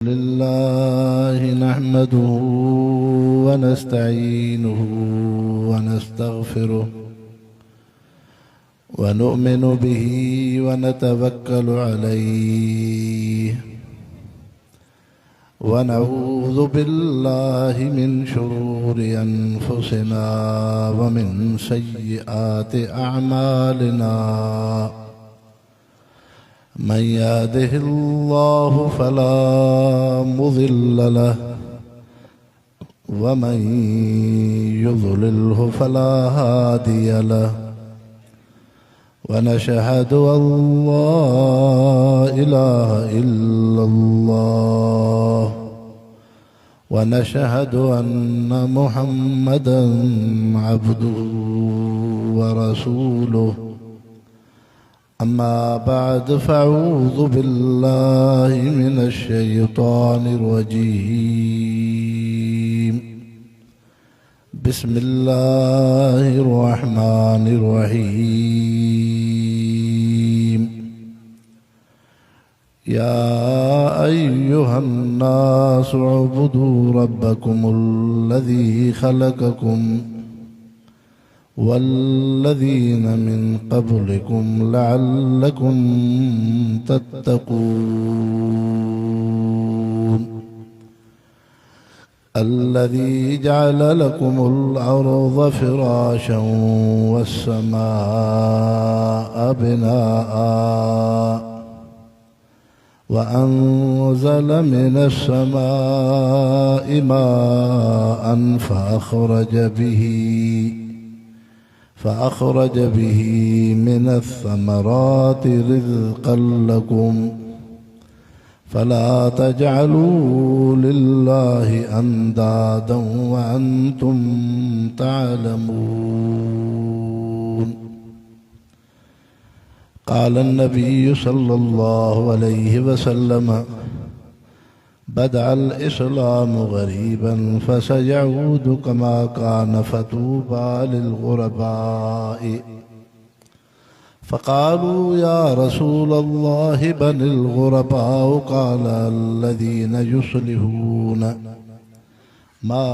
लिल्लाहि नहमदुहु व नस्तईनुहु व नस्तगफिरुहु व नु'मिनु बिही व नतवक्कलु अलैहि व नऊज़ु बिल्लाहि मिन शुरूरि अनफुसिना व मिन सय्यिआति अअमालिना मन यहदिहिल्लाहु फला मुज़िल्ल लहु व मन युज़लिल्हु फला हादिय लहु व नशहदु अल्ला इलाहा इल्लल्लाह व नशहदु अन्न मुहम्मदन अब्दुहु व रसूलुहु अम्मा बाद फ़अऊज़ु बिल्लाहि मिनश शैतानिर रजीम बिस्मिल्लाहिर रहमानिर रहीम या अय्युहन नासु उअ्बुदू रब्बकुमुल्लज़ी खलक़कुम वल्लज़ीन मिन क़ब्लिकुम लअल्लकुम तत्तक़ून अल्लज़ी जअल लकुमुल अर्ज़ फ़िराशं वस्समाअ बिनाअ वअंज़ल मिनस समाइ माअन फ़अख़रज बिही मिनस्समराति रिज़क़न लकुम फ़ला तजअलू लिल्लाहि अंदादन व अंतुम तअलमून क़ाल अन्नबिय्यु सल्लल्लाहु अलैहि वसल्लम बदअल इस्लामु गरीबन फसयऊदु कमा कान फतूबा लिलगुरबाइ फ़क़ालू या रसूलल्लाहि बनिल गुरबाउ क़ाल अल्लज़ीन युस्लिहून मा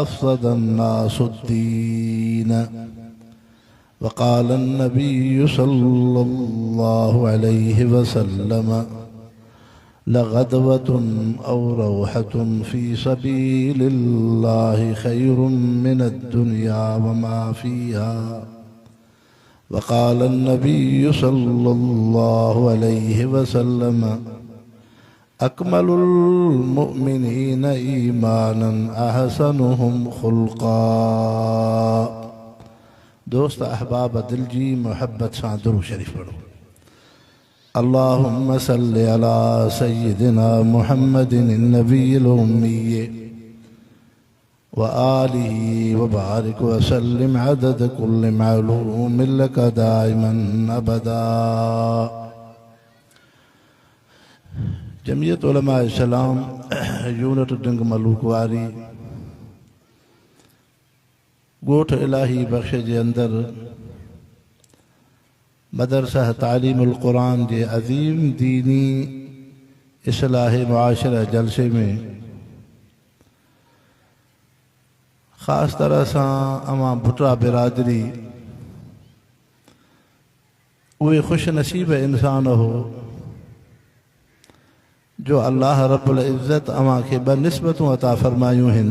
अफ़सदन नासुद्दीन वक़ाल अन्नबिय्यु सल्लल्लाहु अलैहि वसल्लम लगदवतुन औ रौहतुन फ़ी सबीलिल्लाहि खैरुम मिनद्दुनिया वमा फ़ीहा वक़ाल अन्नबिय्यु सल्लल्लाहु अलैहि वसल्लम अकमलुल मुअ्मिनीन ईमानन अहसनुहुम खुल्क़ा। दोस्त अहबाब दिल जी मोहब्बत सां दुरूद शरीफ पढ़ो। अल्लाहुम्मा सल्लि अला सय्यिदिना मुहम्मदिन नबिय्यिल उम्मी व आलिहि व बारिक व सल्लिम अदद कुल्लि मअलूमिन लक दाइमन अबदा। जमियत उलमा इस्लाम यूनिट डंग मलूकवारी गोठ इलाही बख्श जे अंदर मदरसा तालीमुल कुरान जे अज़ीम दीनी इस्लाह मुआशरा जलसे में ख़ास तरह से अमा भुटरा बिरादरी उहे खुश नसीब इंसान हो जो अल्लाह रब्बुल इज़्ज़त अमा के ब निस्बतूं अता फरमायूं हिन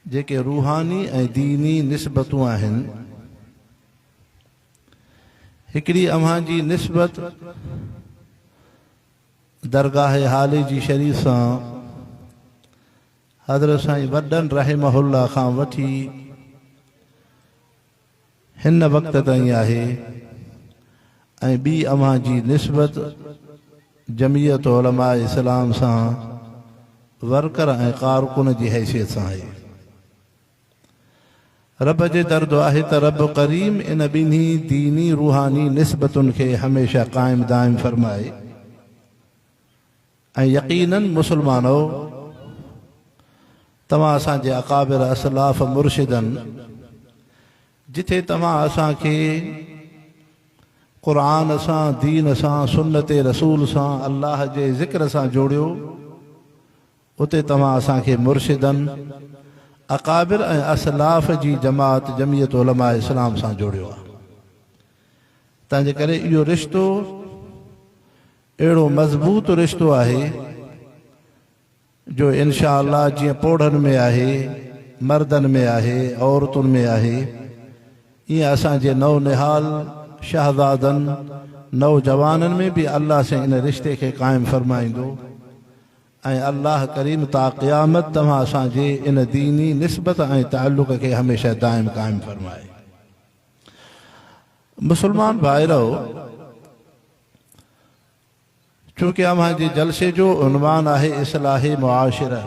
जेके रूहानी ऐं दीनी निस्बतूं आहिनि। हिकड़ी अम्हा जी निस्बत दरगाह हाली जी शरीफ़ सां हज़रत साईं वॾनि रहमहुल्लाह खां वठी हिन वक़्त ताईं आहे ऐं ॿी अम्हा जी निस्बत जमियत उलमा इस्लाम सां वर्कर ऐं कारकुन जी हैसियत सां आहे। रब जे दर्द आहे त रब करीम इन ॿिन्ही दीनी रूहानी निस्बतुनि खे हमेशा क़ाइम दाइम फरमाए। ऐं यकीनन मुसलमानो तव्हां असांजे अकाबिर असलाफ मुर्शिदन जिथे तव्हां असांखे क़ुरान सां, दीन सां, सुन्नत रसूल सां, अल्लाह जे ज़िक्र सां जोड़ियो, उते तव्हां असांखे मुर्शिदनि, अकाबिर ऐं असलाफ़ जी जमात जमियत उलमा इस्लाम सां जोड़ियो आहे। तंहिंजे करे इहो रिश्तो अहिड़ो मज़बूत रिश्तो आहे जो इनशा अल्लाह जीअं पोढ़नि में आहे, मर्दनि में आहे, औरतुनि में आहे, ईअं असांजे नौ निहाल शहज़ादनि, नौजवाननि में बि अल्लाह सां इन रिश्ते खे क़ाइमु फ़रमाईंदो। ऐं अल्लाह करीम ता क़यामत तव्हां असांजे इन दीनी निस्बत ऐं ताल्लुक़ खे हमेशह दाइम क़ाइमु फ़रमाए। मुसलमान भाइरो, चूंकि अव्हांजे जलसे जो उन्वान आहे इस्लाह मुआशिरा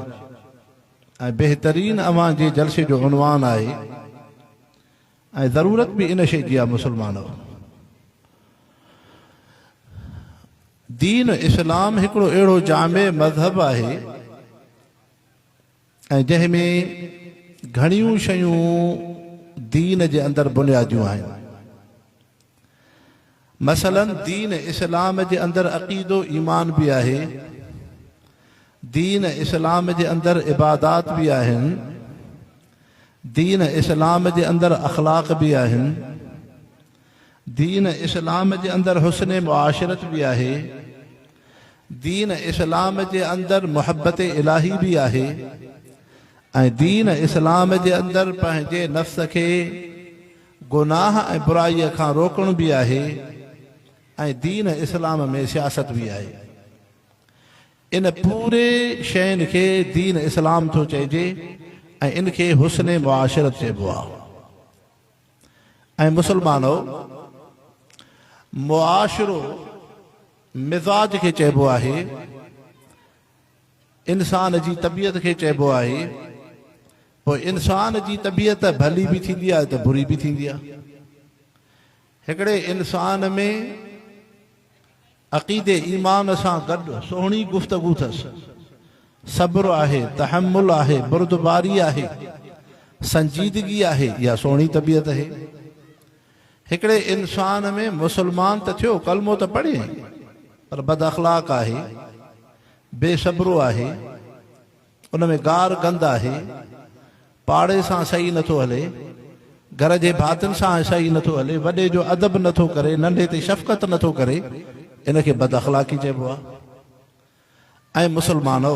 ऐं बहितरीन अव्हांजे जलसे जो उन्वान आहे ऐं ज़रूरत भी इन शइ जी आहे। मुसलमानो, दीन इस्लाम हिकिड़ो अहिड़ो जामे मज़हब आहे ऐं जंहिंमें घणियूं शयूं दीन जे अंदरि बुनियादियूं आहिनि। मसलन दीन इस्लाम जे अंदरि अक़ीदो ईमान भी आहे, दीन इस्लाम जे अंदरि इबादात भी आहिनि, दीन इस्लाम जे अंदरि अखलाक भी आहिनि, दीन इस्लाम जे अंदरि हुस्न मुआशिरत भी आहे, दीन इस्लाम जे अंदरि मुहब्बत इलाही भी आहे, ऐं दीन इस्लाम जे अंदरि पंहिंजे नफ्स खे गुनाह ऐं बुराईअ खां रोकण भी आहे, ऐं दीन इस्लाम में सियासत भी आहे। इन पूरे शयुनि खे दीन इस्लाम थो चइजे ऐं इनखे हुस्न मुआशिरत चइबो आहे। ऐं मुसलमानो, मुआशिरो मिज़ाज खे चइबो आहे, इंसान जी तबियत खे चइबो आहे। पोइ इंसान जी तबियत भली भी थींदी आहे त बुरी भी थींदी आहे। हिकिड़े इंसान में अक़ीदे ईमान सां गॾु सुहिणी गुफ़्तगू अथसि, सब्र आहे, तहम्मुल आहे, बुर्दबारी आहे, संजीदगी आहे, इहा सुहिणी तबियत आहे। हिकिड़े इंसान में मुसलमान त थियो, कलमो त पढ़े, पर बद अख़लाक आहे, बेसब्रो आहे, उन में गार गंद आहे, पाड़े सां सही नथो हले, घर जे भातिन सां सही नथो हले, वॾे जो अदब नथो करे, नंढे ते शफ़क़त नथो करे, इनखे बद अख़लाक़ी चइबो आहे। ऐं मुसलमानो,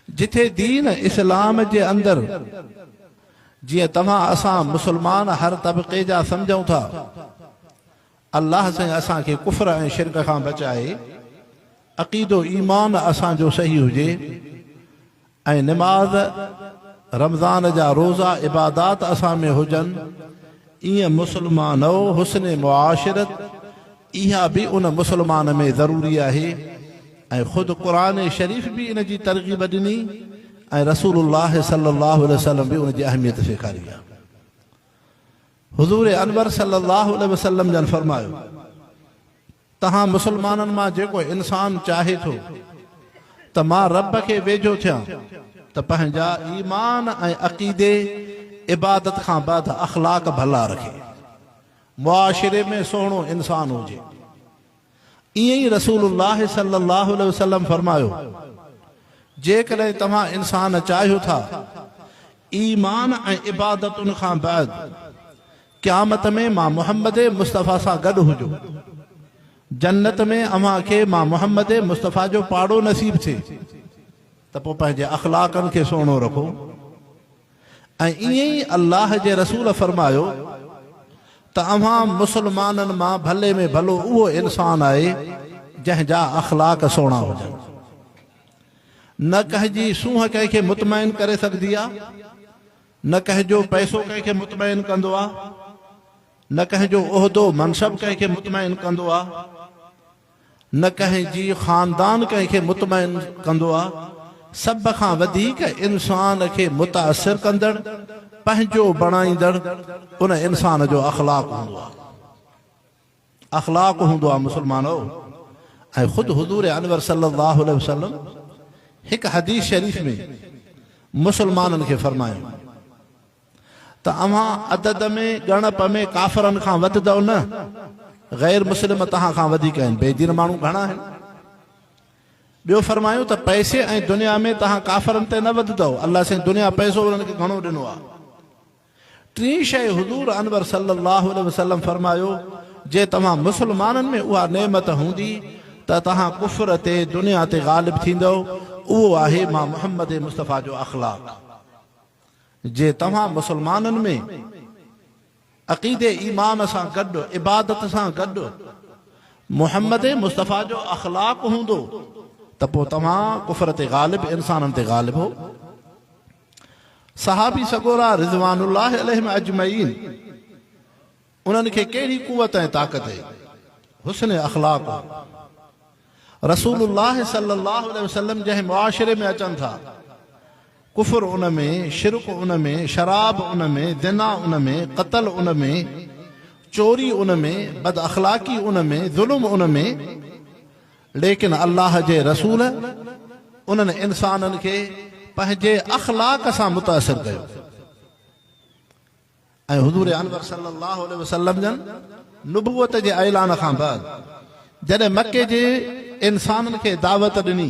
जिथे दीन इस्लाम जे अंदरि जीअं तव्हां असां मुसलमान हर तबक़े जा सम्झूं था, अल्लाह सां असांखे कुफ्र ऐं शिरक खां बचाए, अक़ीदो ईमान असांजो सही हुजे, ऐं निमाज़ रमज़ान जा रोज़ा इबादात असां में हुजनि, ईअं मुसलमानो हुस्न मुआशिरत इहा भी उन मुसलमान में ज़रूरी आहे। ऐं ख़ुदि क़ुरान शरीफ़ भी इन जी तरग़ीब ॾिनी ऐं रसूलुल्लाह सल्लल्लाहु अलैहि वसल्लम भी उन जी अहमियत सेखारी आहे। हुज़ूर अनवर सल्लल्लाहु अलैहि वसल्लम जन फरमायो, तहां मुसलमाननि मां जेको इंसान चाहे थो त मां रब खे वेझो थियां त पंहिंजा ईमान ऐं अक़ीदे इबादत खां बाद अख़लाक भला रखे, मुआशिरे में सुहिणो इंसान हुजे। ईअं ई रसूलुल्लाह सल्लल्लाहु अलैहि वसल्लम फरमायो, जेकॾहिं तव्हां इंसान चाहियो था ईमान ऐं इबादतुनि खां बाद क़यामत में मां मुहम्मद मुस्तफ़ा सां गॾु हुजो, जन्नत में अव्हां खे मां मुहम्मद मुस्तफ़ा जो पाड़ो नसीब थिए, त पोइ पंहिंजे अख़लाक़नि खे सुहिणो रखो। ऐं ईअं ई अल्लाह जे रसूल फरमायो त अव्हां मुसलमाननि मां भले में भलो उहो इंसान आहे जंहिंजा अख़लाक सुहिणा हुजनि। न कंहिंजी सूंहं कंहिंखे मुतमइन करे सघंदी आहे, न कंहिंजो पैसो कंहिंखे मुतमइन कंदो आहे, न कंहिंजो उहिदो मनसब कंहिंखे मुतमइन कंदो आहे, न कंहिंजी ख़ानदान कंहिंखे मुतमइन कंदो आहे। सब खां वधीक इंसान खे मुतासिर कंदड़, पंहिंजो बणाईंदड़ उन इंसान जो अख़लाक हूंदो आहे। अख़लाक हूंदो आहे मुसलमानो। ऐं ख़ुदि हुज़ूर अनवर सल्लल्लाहु अलैहि वसल्लम हिकु हदीस शरीफ़ में मुसलमाननि खे फरमायो त अव्हां अदद में ॻणप में काफ़रनि खां वधंदव न, गैर मुस्लिम तहां खां वधीक आहिनि, बेदीन माण्हू घणा आहिनि। ॿियो फरमायूं त पैसे ऐं दुनिया में तहां काफ़रनि ते न वधंदव, अल्लाह साईं दुनिया पैसो उन्हनि खे घणो ॾिनो आहे। टीं शइ हुज़ूर अनवर सल्लल्लाहु अलैहि वसल्लम फरमायो, जे तव्हां मुस्लमाननि में उहा नेमत हूंदी त तहां कुफ्र ते दुनिया ते ग़ालिब थींदव, उहो आहे मां मुहम्मद मुस्तफ़ा जो अख़लाक़। जे तव्हां मुस्लमाननि में अक़ीदे ईमान सां गॾु इबादत सां गॾु मुहम्मद मुस्तफ़ा जो अख़लाक़ हूंदो त पोइ तव्हां कुफ्र ते ग़ालिब, इंसाननि ते ग़ालिब हो। सहाबी सगोरा रिज़वानुल्लाह अलैहिम अजमईन, उन्हनि खे कहिड़ी कुवत ऐं ताक़त है, हुस्न अख़लाक़। रसूलुल्लाह सल्लल्लाहु अलैहि वसल्लम जंहिं मुआशिरे में अचनि था, कुफ्र उन में, शिरक उन में, शराब उन में, ज़िना उन में, क़त्ल उन में, चोरी उन में, बद अख़लाक़ी उन में, ज़ुल्म उन में, लेकिन अल्लाह जे रसूल उन्हनि इंसाननि खे पंहिंजे अख़लाक़ सां मुतासिर कयो। ऐं हुज़ूर अनवर सल्लल्लाहु अलैहि वसल्लम जन नुबुवत जे ऐलान खां बाद जॾहिं मके जे इंसाननि खे दावत ॾिनी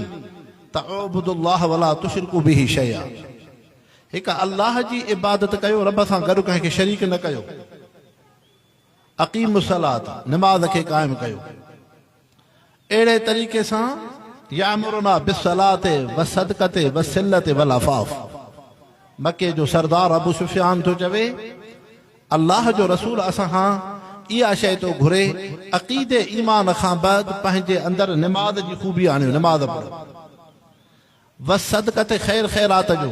त उअबुदुल्लाह वला तुशरिकू बिही शैआ, हिकु अल्लाह जी इबादत कयो, रब सां गॾु कंहिंखे शरीक न कयो। अक़ीमु सलात, निमाज़ खे क़ाइमु कयो। अहिड़े तरीक़े सां यामुरुना बिस्सलाते वसदक़ते वसिलते वल अफ़ाफ़। मके जो सरदार अबू सुफ़ियान थो चवे, अल्लाह जो रसूल असां खां इहा शइ थो घुरे, अक़ीदे ईमान खां बाद पंहिंजे अंदरि निमाज़ जी ख़ूबी आणियो, निमाज़ पढ़ो। वसदक़ते ख़ैर ख़ैरात जो,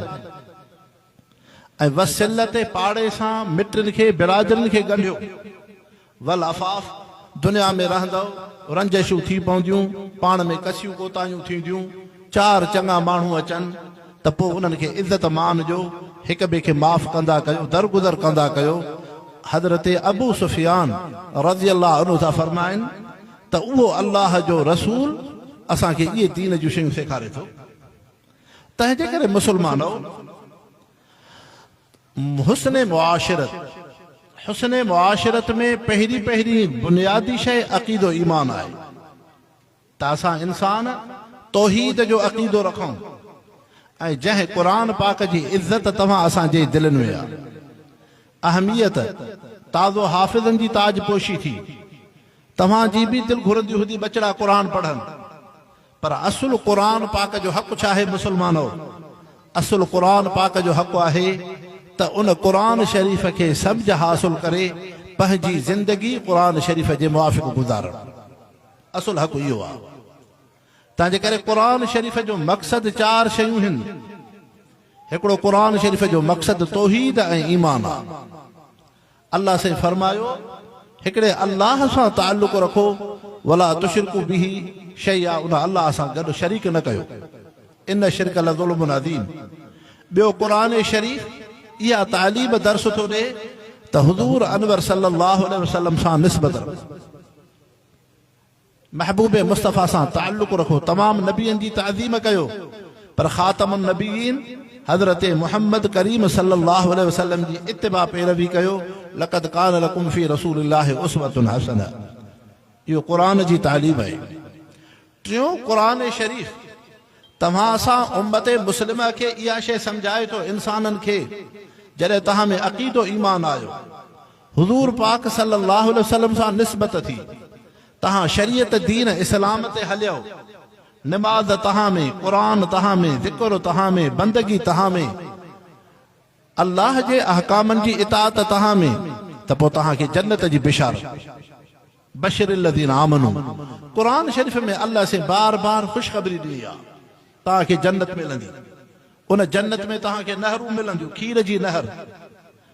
ऐं वसिलते पाड़े सां मिटनि खे बिरादरनि खे ॻंढियो। वल अफ़ाफ़, दुनिया में रहंदव रंजशूं थी पवंदियूं, पाण में कसियूं कोतायूं थींदियूं, चार चङा माण्हू अचनि त पोइ उन्हनि खे इज़त मान ॾियो, हिक ॿिए खे माफ़ कंदा कयो, दरगुज़र कंदा कयो। हज़रत अबू सुफ़ियान रज़ियल्लाहु अन्हु था फरमाइनि त उहो अल्लाह जो रसूल असांखे इहे दीन जूं शयूं सेखारे थो। तंहिंजे करे मुस्लमानो, हुस्न मुआशिरत, हुस्न मुआशिरत में पहिरीं बुनियादी शइ अक़ीदो ईमान आहे त असां इंसान तौहीद जो अक़ीदो रखूं, ऐं जंहिं क़ुरान पाक जी इज़त तव्हां असांजे दिलनि में आहे, अहमियत ताज़ो हाफ़िज़नि जी ताज पोशी थी, तव्हांजी बि दिलि घुरंदी हूंदी बचड़ा क़ुरान पढ़नि, पर असुल क़ुरान पाक जो हक़ छा आहे मुस्लमानो? असुल क़ुरान पाक जो हक़ आहे त उन क़ुरान शरीफ़ खे सम्झ हासिल करे पंहिंजी ज़िंदगी क़ुरान शरीफ़ जे मुआफ़िक़ गुज़ारणु। असुल हक़ इहो आहे। तंहिंजे करे क़ुरान शरीफ़ जो मक़सद चार शयूं आहिनि। हिकिड़ो क़ुरान शरीफ़ जो मक़सद तौहीद ऐं ईमान आहे। अल्लाह से फरमायो, हिकिड़े अल्लाह सां ताल्लुक़ रखो, वला तुशरिकू बिही शैआ, उन अल्लाह सां गॾु शरीक न कयो, इन शिरक लज़ुल्मुन अज़ीम। ॿियो क़ुरान शरीफ़ इहा तालीम दर्स थो ॾे त हुज़ूर अनवर सल्लल्लाहु अलैहि वसल्लम सां निस्बत रखो, महबूब मुस्तफ़ा सां ताल्लुक़ रखो, तमाम नबियनि जी ताज़ीम कयो, पर ख़ातमुन नबिय्यीन हज़रत मुहम्मद करीम सल्लल्लाहु अलैहि वसल्लम जी इत्तिबा पैरवी कयो। लक़द कान लकुम फ़ी रसूलिल्लाहि उस्वतुन हसना, इहो क़ुरान जी तालीम आहे। टियों क़ुरान शरीफ़ तव्हां सां उम्मत मुस्लिमा खे इहा शइ सम्झाए थो, इंसाननि खे, जॾहिं तव्हां में अक़ीदो ईमान आयो, हुज़ूर पाक सल्लल्लाहु अलैहि वसल्लम सां निस्बत थी, तव्हां शरीयत दीन इस्लाम ते हलियो, निमाज़ तव्हां में, क़ुरान तव्हां में, ज़िक्र तव्हां में, बंदगी तव्हां में, अल्लाह जे अहकामनि जी इताअत तव्हां में, त पोइ तव्हांखे जन्नत जी बिशारत। बशिरिल लज़ीना आमनू, क़ुरान शरीफ़ में अल्लाह से बार बार ख़ुशख़बरी ॾिनी आहे, तव्हांखे जन्नत मिलंदी, उन जन्नत में तव्हांखे नहरूं मिलंदियूं, खीर जी नहर,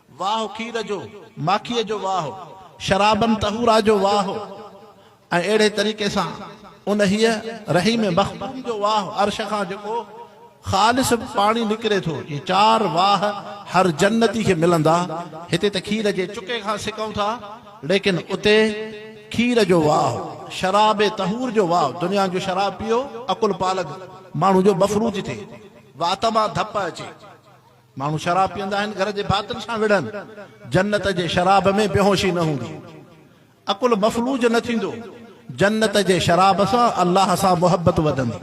वाह खीर जो, माखीअ जो वाह, शराबन तहूरा जो वाह, ऐं अहिड़े तरीक़े सां उन हीअ रहीम मख़बूम जो वाह, अर्श खां जेको ख़ालिस पाणी निकिरे थो, ये चार वाह हर जन्नती खे मिलंदा। हिते त खीर जे चुके खां सिकूं था, लेकिन उते खीर जो वाह, शराब तहूर जो वाह, दुनिया जो शराब पियो, अकुल पालक माण्हू जो मफ़रूज थिए, वात मां धप अचे, माण्हू शराब पीअंदा आहिनि, घर जे भातनि सां विढ़नि, जन्नत जे शराब में बेहोशी न हूंदी। अकुल मफलूज न थींदो। जन्नत जे शराब सां अल्लाह सां मोहब्बत वधंदी।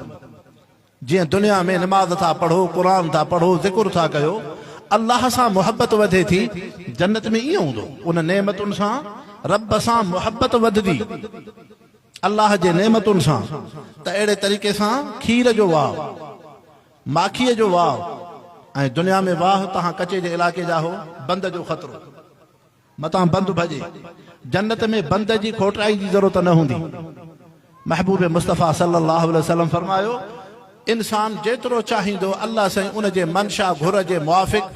जीअं दुनिया में नमाज़ था पढ़ो, क़ुरान था पढ़ो, ज़िक्र था कयो, अल्लाह सां मोहब्बत वधे थी। जन्नत में ईअं हूंदो, उन नेमतुनि सां रब सां मोहब्बत वधंदी, अल्लाह जे नेमतुनि सां। त अहिड़े तरीक़े सां खीर जो वाव, माखीअ जो वाव, ऐं दुनिया में वाह तव्हां कचे जे इलाइक़े जा हो, बंद जो ख़तरो, मतां बंद भॼे। जन्नत में बंद जी खोटाई जी ज़रूरत न हूंदी। महबूब मुस्तफ़ा सल्लल्लाहु अलैहि वसल्लम फरमायो, इंसान जेतिरो चाहींदो अल्लाह साईं उन जे मनशा घुर जे मुआफ़िक़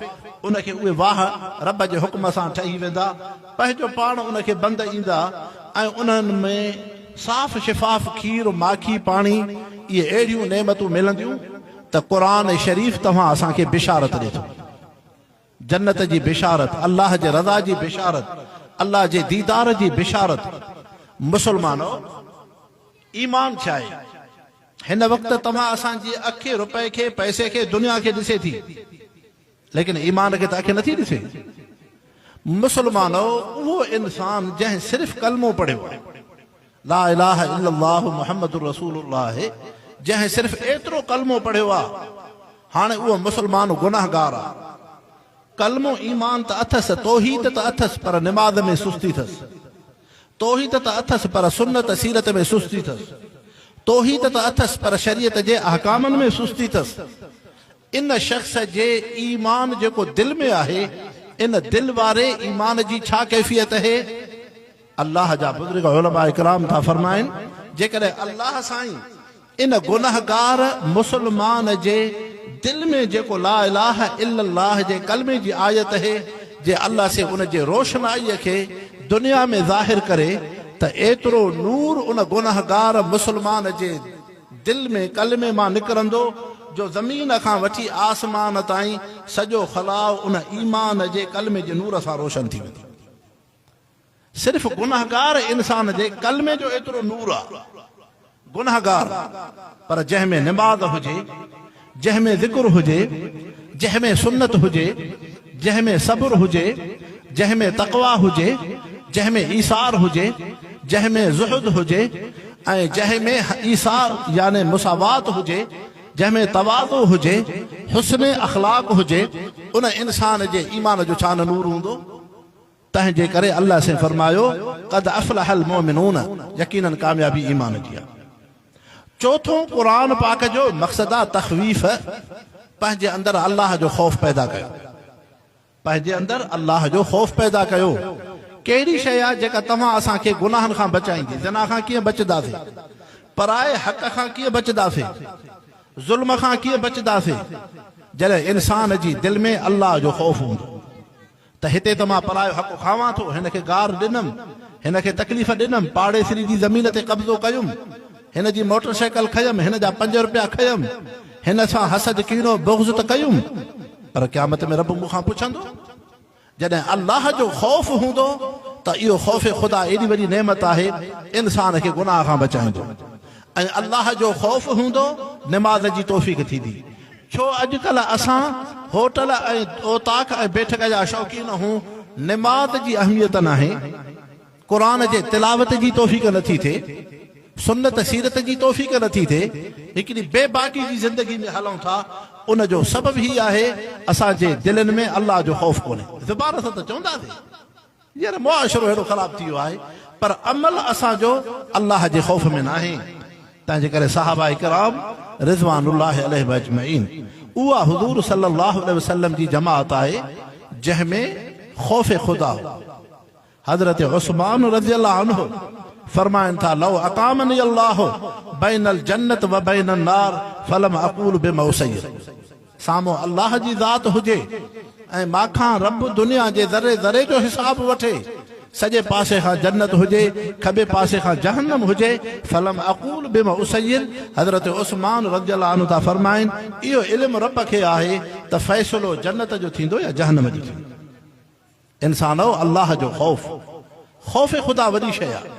उनखे उहे वाह रब जे हुक्म सां ठही वेंदा, पंहिंजो पाण उनखे बंद ईंदा, ऐं उन्हनि में साफ़ शिफ़ाफ़ खीर, माखी, पाणी, इहे अहिड़ियूं नेमतूं मिलंदियूं त क़ुरान शरीफ़ तव्हां असांखे बिशारत ॾिए थो। जन्नत जी बिशारत, अल्लाह जे रज़ा जी बिशारत, अल्लाह जे दीदार जी बिशारत। मुसलमानो, ईमान छा आहे? हिन वक़्तु तव्हां असांजी अखे, रुपए खे, पैसे खे, दुनिया खे ॾिसे थी, लेकिन ईमान खे त अखे नथी ॾिसे। मुसलमानो उहो इंसान जंहिं सिर्फ़ कलमो पढ़ियो आहे, ला इलाहा इल्लल्लाह मुहम्मदुर रसूलुल्लाह, जंहिं सिर्फ़ एतिरो कलमो पढ़ियो आहे, हाणे उहो मुसलमान गुनाहगार आहे। कलमो ईमान त अथसि, तौहीद त अथसि, पर निमाज़ में सुस्ती अथसि। तौहीद त अथसि, पर सुन्नत सीरत में सुस्ती अथसि। तौहीद त अथसि, पर शरीयत जे अहकामनि में सुस्ती अथसि। इन शख़्स जे ईमान जेको दिलि में आहे, इन दिलि वारे ईमान जी छा कैफ़ियत आहे? अल्लाह जा बुज़ुर्ग उलमा इकराम था फरमाइनि, जेकॾहिं अल्लाह साईं इन गुनाहगार मुसलमान जे दिल में जेको ला इलाहा इल्लल्लाह जे कलमे जी आयत है, जे अल्लाह से उन जे रोशनाई खे दुनिया में ज़ाहिर करे, त एतिरो नूर उन गुनाहगार मुसलमान जे दिल में कलमे मां निकिरंदो जो ज़मीन खां वठी आसमान ताईं सॼो ख़लाउ उन ईमान जे कलमे जे नूर सां रोशन थी वेंदी। सिर्फ़ गुनाहगार इंसान जे कलमे जो एतिरो नूर आहे। गुनाहगार, पर जंहिंमें निमाज़ हुजे, जंहिंमें ज़िक्र हुजे, जंहिंमें सुन्नत हुजे, जंहिंमें सब्र हुजे, जंहिंमें तक़वा हुजे, जंहिंमें ईसार हुजे, जंहिंमें ज़ुहद हुजे, ऐं जंहिंमें ईसार याने मुसावात हुजे, जंहिंमें तवाज़ु हुजे, हुस्न अख़लाक़ हुजे, उन इंसान जे ईमान जो छा न नूर हूंदो। तंहिंजे करे अल्लाह से फरमायो, क़द अफ़लहल मोमिनून, यकीनन कामयाबी ईमान जी आहे। चौथों कुरान पाक जो मक़सद आहे तख़वीफ़, पंहिंजे अंदरि अल्लाह जो ख़ौफ़ पैदा कयो। पंहिंजे अंदरि अल्लाह जो ख़ौफ़ पैदा कयो। कहिड़ी शइ आहे जेका तव्हां असांखे गुनाहनि खां बचाईंदी? ज़िना खां कीअं बचंदासीं? पराए हक़ खां कीअं बचंदासीं? ज़ुल्म खां कीअं बचंदासीं? जॾहिं इंसान जी दिलि में अल्लाह जो ख़ौफ़ हूंदो। त हिते त मां परायो हक़ खावां थो, हिन खे गार ॾिनमि, हिन खे तकलीफ़ ॾिनमि, पाड़ेसरी जी ज़मीन ते कब्ज़ो कयुमि, हिन जी मोटरसाइकिल खयमि, हिन जा 5 रुपया खयमि, हिन सां हसद कीनो बुग़्ज़ त कयुमि, पर क़यामत में रब मूंखां पुछंदो। जॾहिं अल्लाह जो ख़ौफ़ हूंदो त इहो ख़ौफ़ ख़ुदा एॾी वॾी नेमत आहे, इंसान खे गुनाह खां बचाईंदो। ऐं अल्लाह जो ख़ौफ़ हूंदो, निमाज़ जी तौफ़ीक़ थींदी। छो अॼुकल्ह असां होटल ऐं ओताक ऐं बैठक जा शौक़ीन हूं, निमाज़ जी अहमियत नाहे, क़ुरान जे तिलावत जी तौफ़ीक़ नथी थिए, सुन्नत सीरत जी तौफ़ीक़ नथी थिए, हिकिड़ी बेबाकी जी ज़िंदगी में हलूं था। उन जो सबब ही आहे असांजे दिलनि में अल्लाह जो ख़ौफ़ कोन्हे। ज़ुबान सां त चवंदासीं यार मुआशरो हेॾो ख़राब थी वियो आहे, पर अमल असांजो अल्लाह जे ख़ौफ़ में नाहे। तंहिंजे करे सहाबा इकराम रिज़वानुल्लाहि अलैहिम अजमईन, उहा हुज़ूर सल्लल्लाहु अलैहि वसल्लम जी जमात आहे जंहिंमें ख़ौफ़ ख़ुदा हो। हज़रत उस्मान रज़ियल्लाहु अन्हु फरमाइनि था, लौ अक़ामनी अल्लाह बैनल जन्नत व बैनन नार फलम अक़ूल बिमौसय्यद। साम्हूं अल्लाह जी ज़ात हुजे ऐं माखां रब दुनिया जे ज़रे ज़रे जो हिसाब वठे, सॼे पासे खां जन्नत हुजे, खबे पासे खां जहन्नम हुजे, फलम अक़ूल बिमौसय्यद। हज़रत उस्मान रज़ियल्लाहु अन्हु था फरमाइनि, इहो इल्मु रब खे आहे त फ़ैसिलो जन्नत जो थींदो या जहन्नम जो थींदो। इंसानो, अल्लाह जो ख़ौफ़, ख़ौफ़ ख़ुदा वॾी शइ आहे।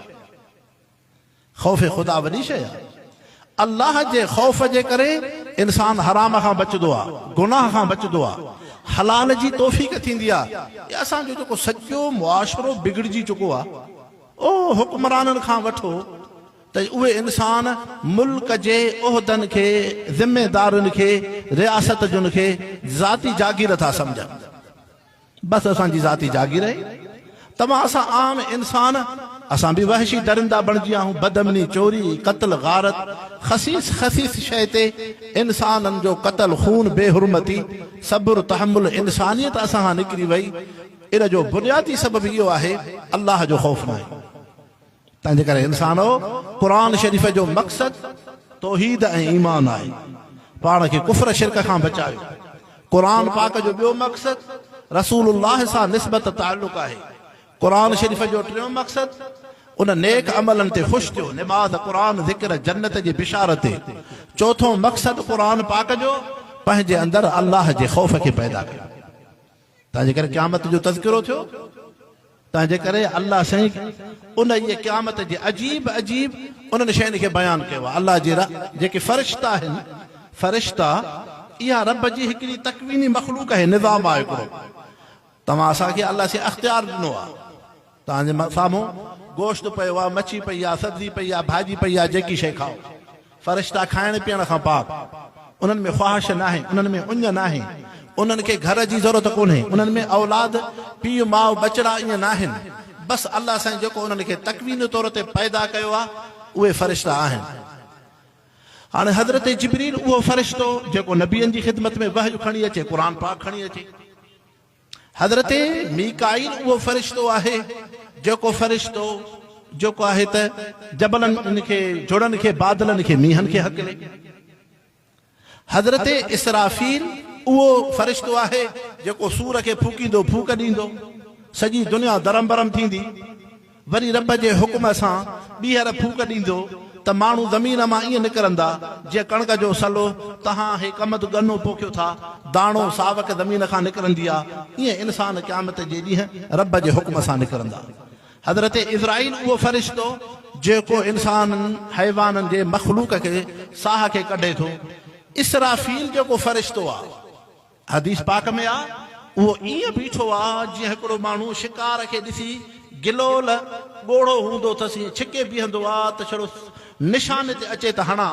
ख़ौफ़ ख़ुदा वॾी शइ आहे। अल्लाह जे ख़ौफ़ जे करे इंसान हराम खां बचंदो आहे, गुनाह खां बचंदो आहे, हलाल जी तौफ़ीक़ थींदी आहे। असांजो जेको सॼो मुआशरो बिगड़जी चुको आहे, ओ हुक्मराननि खां वठो त उहे इंसान मुल्क जे उहिदनि खे ज़िम्मेदारनि खे रियासत जुनि खे ज़ाती जागीर था सम्झनि बसि असांजी ज़ाती जागीर आहे तमामु असां आम इंसान असां बि वहशी दरिंदा बणिजी विया आहियूं बदमनी चोरी क़त्ल गारत खसीस शइ ते इंसाननि जो क़त्ल खून बेहुरमती सब्र तहमुल इंसानियत असां खां निकिरी वई इन जो बुनियादी सबबु इहो आहे अल्लाह जो ख़ौफ़ न आहे तंहिंजे करे इंसान क़ुरान शरीफ़ जो मक़सद तौहीद ऐं ईमान आहे पाण खे कुफ्र शिरक खां बचायो क़ुरान पाक जो ॿियो मक़सद रसूलुल्लाह सां निस्बत ताल्लुक़ आहे क़ुरान शरीफ़ जो टियों मक़सद उन नेक अमलनि ते ख़ुशि थियो निमाज़ क़ुरान ज़िक्र जन्नत जी बिशारत चौथों मक़सद क़ुरान पाक जो पंहिंजे अंदरि अल्लाह जे ख़ौफ़ खे पैदा कयो तंहिंजे करे क़यामत जो तज़किरो थियो तंहिंजे करे अल्लाह साईं उन इहे क़यामत जे अजीब उन्हनि शयुनि खे बयानु कयो आहे अल्लाह जे जेके फ़रिश्ता आहिनि फ़रिश्ता इहा रब जी हिकिड़ी तकवीनी मख़लूक आहे निज़ाम आहे हिकिड़ो तव्हां असांखे अल्लाह से अख़्तियार ॾिनो आहे तव्हांजे साम्हूं गोश्त पियो आहे मच्छी पई आहे सब्जी पई आहे भाॼी पई आहे जेकी शइ खाओ फ़रिश्ता खाइण पीअण खां पाक उन्हनि में ख़्वाहिश न आहे उन्हनि में उञ न आहे उन्हनि खे घर जी ज़रूरत कोन्हे उन्हनि में औलाद पीउ माउ बचड़ा ईअं न आहिनि बसि अल्लाह साईं जेको उन्हनि खे तकवीन तौर ते पैदा कयो आहे उहे फ़रिश्ता आहिनि हाणे हज़रत जिब्रील उहो फ़रिश्तो जेको नबीअनि जी ख़िदमत में वहयु खणी अचे क़ुर पाक खणी अचे हज़रत मीकाईल उहो फ़रिश्तो आहे जेको फ़रिश्तो जेको आहे त जबलनि खे जुड़नि खे बादलनि खे मींहनि खे हकले हज़रत इसराफील उहो फ़रिश्तो आहे जेको सूर खे फूकींदो फूक ॾींदो सॼी दुनिया दरम बरम थींदी वरी रब जे हुकुम सां ॿीहर फूक ॾींदो त माण्हू ज़मीन मां ईअं निकिरंदा जीअं कणक जो सलो तव्हां हे कमद गनो पोखियो था दाणो सावक ज़मीन खां निकिरंदी आहे ईअं इंसान क़यामत जे ॾींहुं रब जे हुकुम सां निकिरंदा हज़रत इज़राइल उहो फ़रिश्तो जेको इंसाननि हैवाननि जे मख़लूक खे साह खे कढे थो इसराफील जेको फ़रिश्तो आहे हदीस पाक में आहे उहो ईअं बीठो आहे जीअं हिकिड़ो माण्हू शिकार खे ॾिसी गिलोल ॻोढ़ो हूंदो अथसि छिके बीहंदो आहे त छड़ो निशान ते अचे त हणा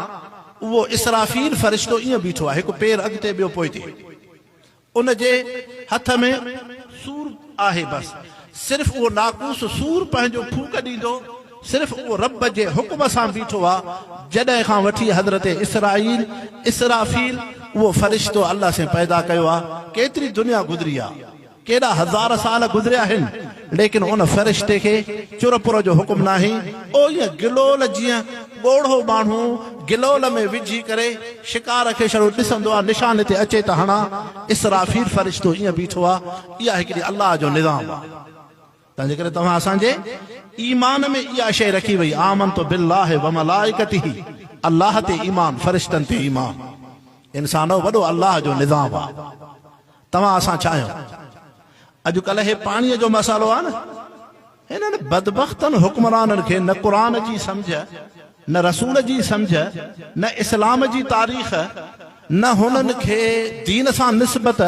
उहो इसराफील फ़रिश्तो ईअं बीठो आहे हिकु पेर अॻिते ॿियो पोइते उन जे हथ में सूर आहे बसि सिर्फ़ उहो नाकूस सूर पंहिंजो फूक ॾींदो सिर्फ़ उहो रब जे हुकुम सां बीठो आहे जॾहिं खां वठी हज़रत इसराफील उहो फ़रिश्तो अल्लाह से पैदा कयो आहे केतिरी दुनिया गुज़री आहे केॾा हज़ार साल गुज़रिया आहिनि लेकिन उन फ़रिश्ते खे चुरपुर जो हुकुम न आहे ओ ईअं गिलोल जीअं ॻोढ़ो माण्हू गिलोल में विझी करे शिकार खे छड़ो ॾिसंदो आहे निशान ते अचे त हणा इसराफील फ़रिश्तो ईअं बीठो आहे इहा हिकिड़ी अल्लाह जो निज़ाम आहे तंहिंजे करे तव्हां असांजे ईमान में इहा शइ रखी वई आमनतु बिल्लाहि व मलाइकतिही अल्लाह ते ईमान फ़रिश्तनि ते ईमान इंसानो वॾो अल्लाह जो निज़ाम आहे तव्हां असां छा आहियूं अॼुकल्ह हे पाणीअ जो मसालो आहे न हिननि बदबख़्तनि हुक्मराननि खे न क़ुर जी सम्झ न रसूल जी सम्झ न इस्लाम जी तारीख़ न हुननि खे दीन सां निस्बत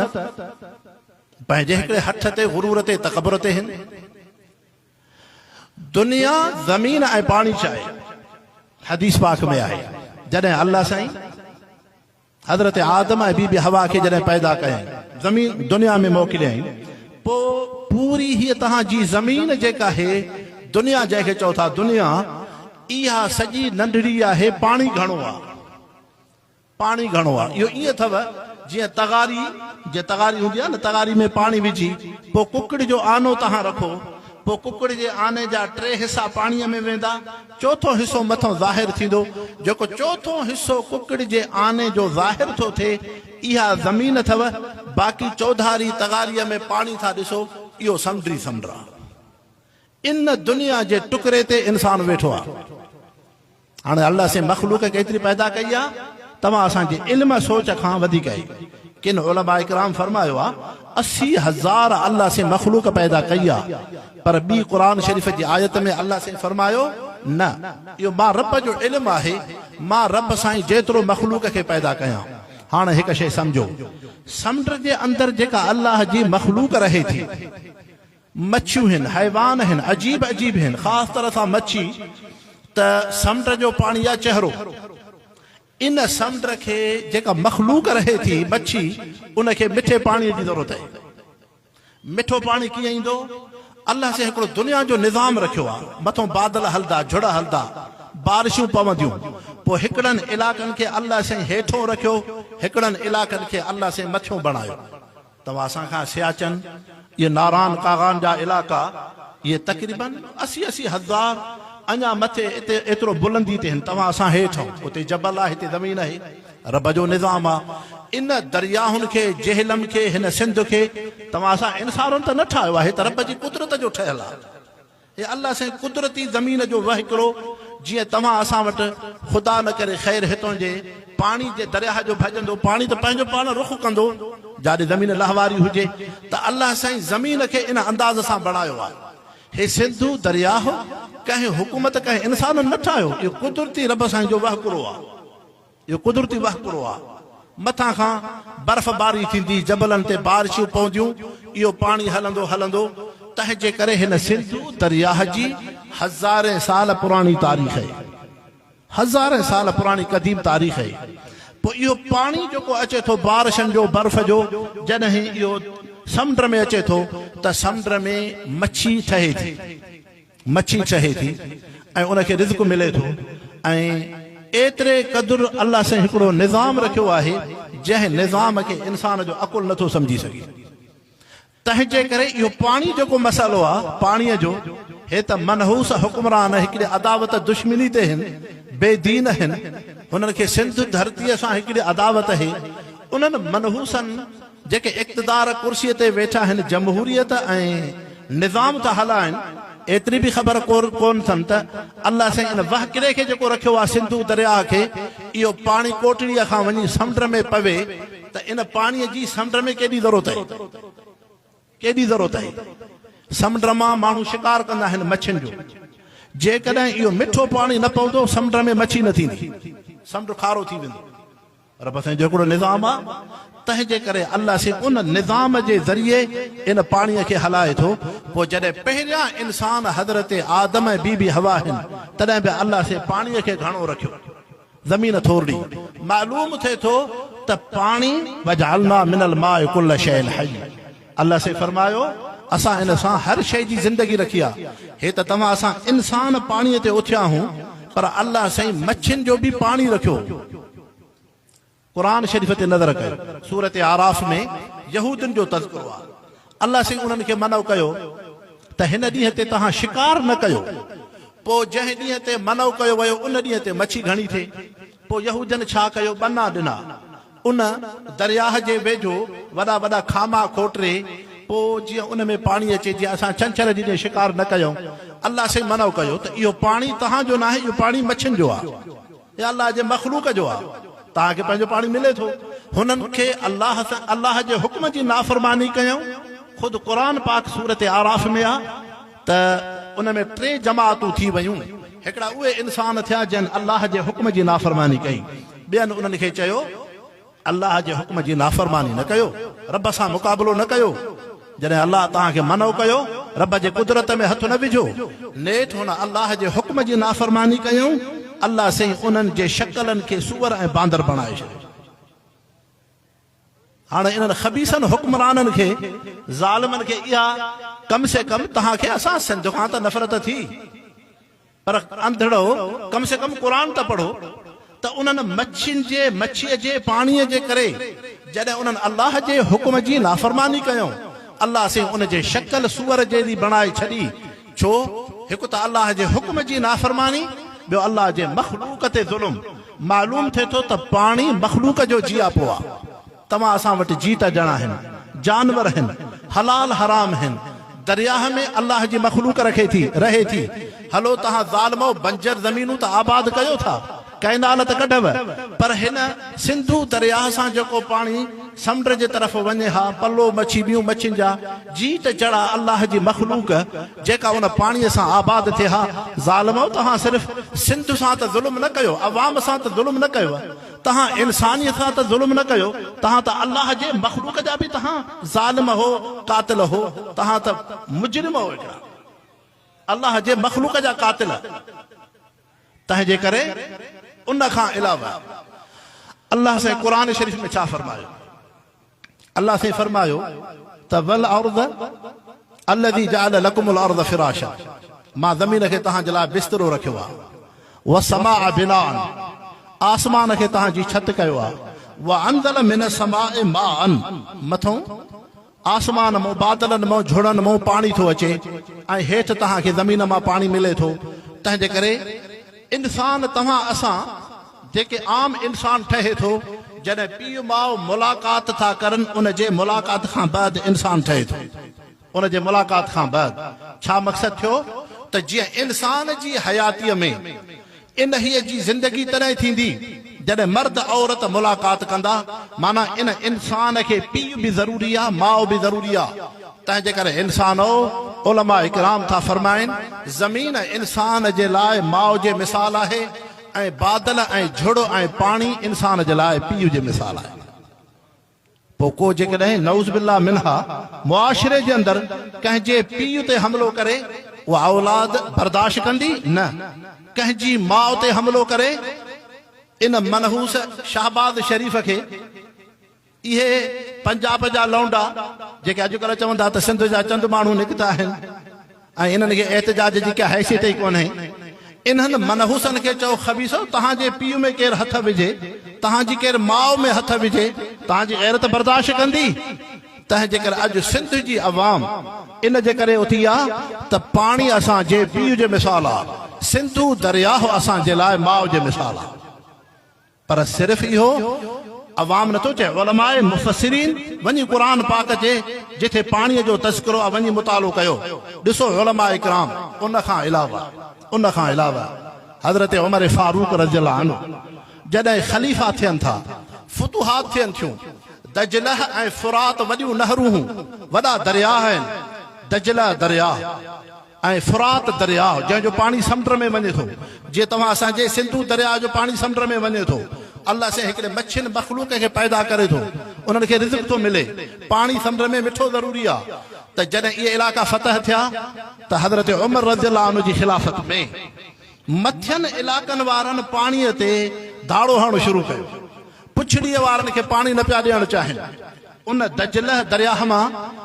पंहिंजे हिकिड़े हथ ते गुरूर ते तकबर ते हिन दुनिया ज़मीन ऐं पाणी चाहे हदीस पाक में आहे जॾहिं अल्लाह साईं हज़रत आदम ऐं बीबी हवा खे जॾहिं पैदा कयईं ज़मीन दुनिया में मोकिलियईं पोइ पूरी हीअ तव्हांजी ज़मीन जेका आहे दुनिया जंहिंखे चओ था दुनिया इहा सॼी नंढड़ी आहे पाणी घणो आहे इहो ईअं अथव जीअं तगारी हूंदी आहे न तगारी में पाणी विझी पोइ कुकड़ जो आनो तव्हां रखो पोइ कुकड़ जे आने जा 3 हिसा पाणीअ में वेंदा चौथों हिसो मथां ज़ाहिर थींदो जेको चौथों हिसो कुकड़ जे आने जो ज़ाहिर थो थिए इहा ज़मीन अथव बाक़ी चौधारी तगारीअ में पाणी था ॾिसो इहो समुंड आहे इन दुनिया जे टुकड़े ते इंसान वेठो आहे हाणे अल्लाह से मख़लूक केतिरी पैदा कई आहे तव्हां असांजे इल्म सोच खां वधीक आहे किन उलमा इकराम फरमायो आहे 80,000 अल्लाह से मख़लूक पैदा कई आहे पर ॿी क़ुरान शरीफ़ जी आयत में अल्लाह से फरमायो न इहो मां रब जो इल्म आहे मां रब साईं जेतिरो मख़लूक खे पैदा कयां हाणे हिकु शइ सम्झो समुंड जे अंदरि जेका अल्लाह जी मख़लूक रहे थी मच्छियूं आहिनि, हैवान आहिनि, अजीब अजीब आहिनि। ख़ासि तरह सां मच्छी त समुंड जो पाणी आहे चहिरो, इन समुंड खे जेका मख़लूक रहे थी मच्छी, उनखे मिठे पाणीअ जी ज़रूरत आहे। मिठो पाणी कीअं ईंदो? अल्लाह से हिकिड़ो दुनिया जो निज़ाम रखियो आहे। मथां बादल हलंदा, झुड़ हलंदा, बारिशूं पवंदियूं। पोइ हिकिड़नि इलाइक़नि खे अल्लाह से हेठों रखियो, हिकिड़नि इलाइक़नि खे अल्लाह से मथियों बणायो। तव्हां असांखां सियाचन, ये नारान कागान जा इलाइक़ा, ये तक़रीबन 80-80 हज़ार अञा मथे हिते एतिरो बुलंदी ते आहिनि। तव्हां असां हेठि आहियूं, हुते जबल आहे, हिते ज़मीन आहे। रब जो निज़ाम आहे। इन दरियाहुनि खे, जेहलम खे, हिन सिंध खे तव्हां असां इंसाननि त न ठाहियो आहे, त रब जी कुदरत जो ठहियल आहे। हे अल्लाह से कुदरती ज़मीन जो वहिकिरो। जीअं तव्हां असां वटि ख़ुदा न करे ख़ैर हितां जे पाणी जे दरिया जो भॼंदो, पाणी त पंहिंजो पाण रुख कंदो जाॾे ज़मीन लहवारी हुजे, त अल्लाह साईं ज़मीन खे इन अंदाज़ सां बणायो आहे। हे सिंधु दरिया कंहिं हुकूमत कंहिं इंसान न ठाहियो, इहो कुदरती रब साईं जो वहिकिरो आहे। इहो कुदरती वहिकिरो आहे। मथां खां बर्फ़बारी थींदी, जबलनि ते बारिशूं पवंदियूं, इहो पाणी हलंदो हलंदो। तंहिंजे करे हिन सिंधु दरिया जी हज़ारे साल पुराणी तारीख़ आहे, हज़ारे साल पुराणी क़दीम तारीख़ आहे। पोइ इहो पाणी जेको अचे थो बारिशनि जो, बर्फ़ जो, जॾहिं इहो समुंड में अचे थो त समुंड में मच्छी ठहे थी, मच्छी ठहे थी ऐं उनखे रिज़्क़ मिले थो। ऐं एतिरे क़दुरु अल्लाह से हिकिड़ो निज़ाम रखियो आहे, जंहिं निज़ाम खे इंसान जो अकुल नथो सम्झी सघे। तंहिंजे करे इहो पाणी जेको मसइलो आहे पाणीअ जो, हे त मनहूस हुक्मरान हिकिड़े अदावत दुश्मनी ते आहिनि, बेदीन आहिनि। हुननि खे सिंध धरतीअ सां हिकिड़ी अदावत आहे। उन्हनि मनहूसनि जेके इक़्तिदार कुर्सीअ ते वेठा आहिनि, जमहूरियत ऐं निज़ाम था हलाइनि, एतिरी बि ख़बर कोन अथनि त अल्लाह साईं इन वहकिरे खे जेको रखियो आहे सिंधु दरिया खे, इहो पाणी कोटड़ीअ खां वञी समुंड में पवे त इन पाणीअ जी समुंड में केॾी ज़रूरत आहे, केॾी ज़रूरत आहे। समुंड मां माण्हू शिकार कंदा आहिनि मच्छियुनि जो। जेकॾहिं इहो मिठो पाणी न पवंदो समुंड में मच्छी न थींदी, समुंड खारो थी वेंदो। रब साईं जो हिकिड़ो निज़ाम आहे। तंहिंजे करे अल्लाह से उन निज़ाम जे ज़रिए इन पाणीअ खे हलाए थो। पोइ जॾहिं पहिरियां इंसान हज़रत आदम ऐं बीबी हवा आहिनि, तॾहिं बि अल्लाह से पाणीअ खे घणो रखियो, ज़मीन थोरी। मालूम थिए थो त पाणी वजअलना मिनल माइ कुल्ल शैइन हय्य, अल्लाह से फरमायो असां इन सां हर शइ जी ज़िंदगी रखी आहे। हे त तव्हां असां इंसान पाणीअ ते उथिया आहियूं, पर अल्लाह साईं मच्छियुनि जो बि पाणी रखियो। कुरान शरीफ़ ते नज़र कयो, सूरत आराफ़ में यहूदनि जो तज़किरो आहे। अल्लाह साईं उन्हनि खे मनो कयो त हिन ॾींहं ते तव्हां शिकार न कयो। पोइ जंहिं ॾींहं ते मनो कयो वियो उन ॾींहं ते मच्छी घणी थिए। पोइ यहूदनि छा कयो, बना ॾिना उन दरिया जे वेझो वॾा वॾा खामा खोटरे। पोइ जीअं उन में पाणी अचे, जीअं असां छंछर ॾींहुं शिकार न कयूं, अल्लाह साईं मनो कयो त इहो पाणी तव्हांजो न आहे, इहो पाणी मच्छियुनि जो आहे, या अल्लाह जे मख़लूक जो आहे। तव्हांखे पंहिंजो पाणी मिले थो। हुननि खे अल्लाह जे हुक्म जी नाफ़रमानी कयूं। ख़ुदि क़ुरान पाक सूरत आराफ़ में आहे त उन में 3 जमातूं थी वयूं। हिकिड़ा उहे इंसान थिया जंहिं अल्लाह जे हुक्म जी नाफ़रमानी कई। ॿियनि उन्हनि खे चयो अल्लाह जे हुक्म जी नाफ़रमानी न कयो, रब सां मुक़ाबिलो न कयो। जॾहिं अल्लाह तव्हांखे मनो कयो, रब जे कुदरत में हथ न विझो। नेठ हुन अल्लाह जे हुक्म जी नाफ़रमानी कयूं, अल्लाह साईं उन्हनि जे शक्लनि खे सूअर ऐं बांदर बणाए छॾियो। हाणे इन्हनि ख़बीसनि हुक्मराननि खे, ज़ालिमनि खे इहा कम से कम तव्हांखे असां सिंध खां त नफ़रत थी, पर अंधड़ो कम से कम क़ुरान त पढ़ो। त उन्हनि मच्छीअ जे पाणीअ जे करे जॾहिं उन्हनि अल्लाह जे हुक्म जी नाफ़रमानी कयूं, अल्लाह साईं उन जे शक्ल सूअर जहिड़ी बणाए छॾी। छो? हिकु त अल्लाह जे हुक्म जी नाफ़रमानी, ॿियो अल्लाह जे मख़लूक ते ज़ुल्म। मालूम थिए थो त पाणी मख़लूक जो जीआपो आहे। तव्हां असां वटि जीत ॼणा आहिनि, जानवर आहिनि, हलाल हराम आहिनि। दरिया में अल्लाह जी मख़लूक रहे थी। हलो तव्हां ज़ालिमो बंजर ज़मीनूं त आबाद कयो था, कैनाल त कढव, पर हिन सिंधु दरिया सां जेको पाणी समुंड जे तरफ़ वञे हा, पल्लो मच्छी ॿियूं मच्छियुनि जा जीत जड़ा अल्लाह जी मख़लूक जेका उन पाणीअ सां आबाद थिए हा। ज़ालिमो तव्हां सिर्फ़ सिंध सां त ज़ुल्म न कयो, अवाम सां त ज़ुल्म न कयो, तहां इंसानियत सां त ज़ुल्म न कयो, तहां त अल्लाह जे मखलूक जा बि तहां ज़ालिम हो, कातिल हो, तहां त मुजरिम हो हिकिड़ा, अल्लाह जे मखलूक जा कातिल। तंहिंजे करे उन खां अलावा अल्लाह से क़ुरान शरीफ़ में छा फरमायो? अल्लाह से फरमायो त वल अर्द अल्लज़ी जअल लकुमुल अर्द फ़िराशा, मां ज़मीन खे तहां जे लाइ बिस्तरो रखियो आहे, व समाअ बिनाअन, आसमान खे तहां जी छत कयो आहे, व अंज़ल मिन समाए माअन, मथों आसमान मां बादलनि मां झुड़नि मां पाणी थो अचे ऐं हेठि तहां खे ज़मीन मां पाणी मिले थो। तंहिंजे करे इंसान तव्हां असां जेके आम इंसान ठहे थो, जॾहिं पीउ माउ मुलाक़ात था करनि, उन जे मुलाक़ात खां बाद इंसान ठहे थो। उन जे मुलाक़ात खां बाद छा मक़सदु थियो त जीअं इंसान जी हयातीअ में इन हीअ जी ज़िंदगी तॾहिं थींदी जॾहिं मर्द औरत मुलाक़ात कंदा, माना इन इंसान खे पीउ बि ज़रूरी आहे, माउ बि ज़रूरी आहे। तंहिंजे करे इंसान उलमा इकराम था फरमाइनि, ज़मीन इंसान जे लाइ माउ जे मिसाल आहे ऐं बादल ऐं झुड़ ऐं पाणी इंसान जे लाइ पीउ जे मिसाल आहे। पोइ को जेकॾहिं नऊज़ बिल्लाह मिन्हा मुआशिरे जे अंदरि कंहिंजे पीउ ते हमिलो करे, उहा औलाद बर्दाश्त कंदी न। कंहिंजी माउ ते हमिलो करे, इन मनहूस शाहबाद शरीफ़ खे इहे पंजाब जा लौंडा जेके अॼुकल्ह चवंदा त सिंध जा चंद माण्हू निकिता आहिनि ऐं इन्हनि खे एहतिजाज जी का हैसियत ई कोन्हे, इन्हनि मनहूसनि खे चओ ख़बीसो तव्हांजे पीउ में केरु हथ विझे, तव्हांजी केरु माउ में हथ विझे, तव्हांजी गैरत बर्दाश्त कंदी? तंहिंजे करे अॼु सिंध जी अवाम इन जे करे उथी आहे त पाणी असांजे पीउ जे मिसाल आहे, सिंधू दरियाह असांजे लाइ माउ जे मिसाल आहे। पर सिर्फ़ इहो अवाम नथो चए, उलमाए मुफ़स्सिरीन वञी क़ुरान पाक जे जिथे पाणीअ जो तज़किरो आहे वञी मुतालो कयो। ॾिसो उलमा इकराम उन खां अलावा हज़रत उमर फारूक रज़ियल्लाहु अन्हु जॾहिं ख़लीफ़ा थियनि था, फुतूहात थियनि थियूं, दजलह ऐं फुरात वॾियूं नहरूं वॾा दरिया आहिनि, दजला दरिया ऐं फुरात दरिया जंहिंजो पाणी समुंड में वञे थो, जीअं तव्हां असांजे सिंधू दरिया जो पाणी समुंड में वञे थो, अल्लाह से हिकिड़े मच्छियुनि मख़लूक खे पैदा करे थो, उन्हनि खे रिज़्क़ थो मिले, पाणी समुंड में मिठो ज़रूरी आहे। त जॾहिं इहे इलाइक़ा फतह थिया त हज़रत उमर रज़ियल्लाहु अन्हु जी खिलाफ़त में मथियनि इलाइक़नि वारनि पाणीअ ते दाड़ो हणणु शुरू कयो, पुछड़ीअ वारनि खे पाणी न पिया ॾियणु चाहिनि। उन दजलह दरियाह मां,